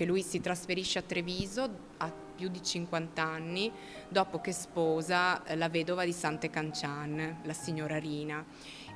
che lui si trasferisce a Treviso a più di 50 anni dopo che sposa la vedova di Sante Cancian, la signora Rina,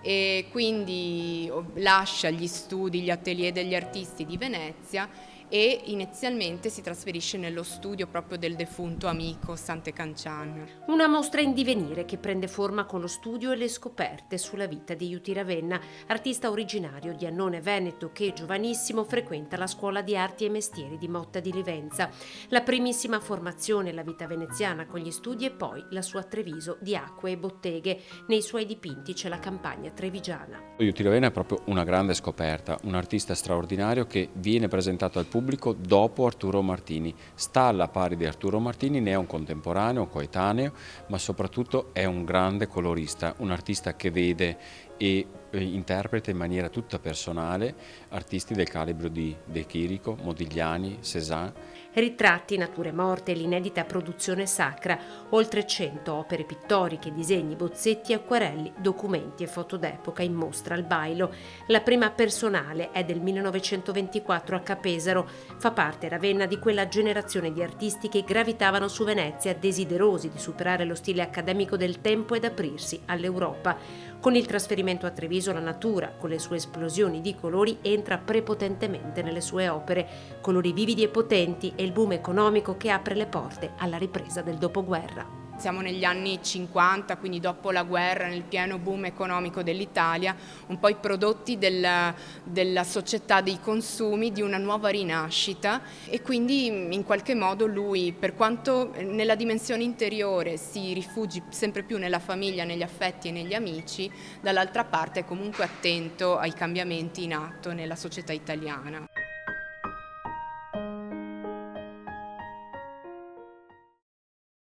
e quindi lascia gli studi, gli atelier degli artisti di Venezia e inizialmente si trasferisce nello studio proprio del defunto amico Sante Cancian. Una mostra in divenire che prende forma con lo studio e le scoperte sulla vita di Juti Ravenna, artista originario di Annone Veneto che, giovanissimo, frequenta la Scuola di Arti e Mestieri di Motta di Livenza. La primissima formazione, la vita veneziana con gli studi e poi la sua Treviso di acque e botteghe. Nei suoi dipinti c'è la campagna trevigiana. Juti Ravenna è proprio una grande scoperta, un artista straordinario che viene presentato al pubblico dopo Arturo Martini. Sta alla pari di Arturo Martini, ne è un contemporaneo, un coetaneo, ma soprattutto è un grande colorista, un artista che vede e interpreta in maniera tutta personale artisti del calibro di De Chirico, Modigliani, Cézanne. Ritratti, nature morte e l'inedita produzione sacra, oltre 100 opere pittoriche, disegni, bozzetti, acquarelli, documenti e foto d'epoca in mostra al Bailo. La prima personale è del 1924 a Capesaro. Fa parte Ravenna di quella generazione di artisti che gravitavano su Venezia, desiderosi di superare lo stile accademico del tempo ed aprirsi all'Europa. Con il trasferimento a Treviso la natura, con le sue esplosioni di colori, entra prepotentemente nelle sue opere, colori vividi e potenti e il boom economico che apre le porte alla ripresa del dopoguerra. Siamo negli anni 50, quindi dopo la guerra, nel pieno boom economico dell'Italia, un po' i prodotti della società dei consumi, di una nuova rinascita, e quindi in qualche modo lui, per quanto nella dimensione interiore si rifugi sempre più nella famiglia, negli affetti e negli amici, dall'altra parte è comunque attento ai cambiamenti in atto nella società italiana.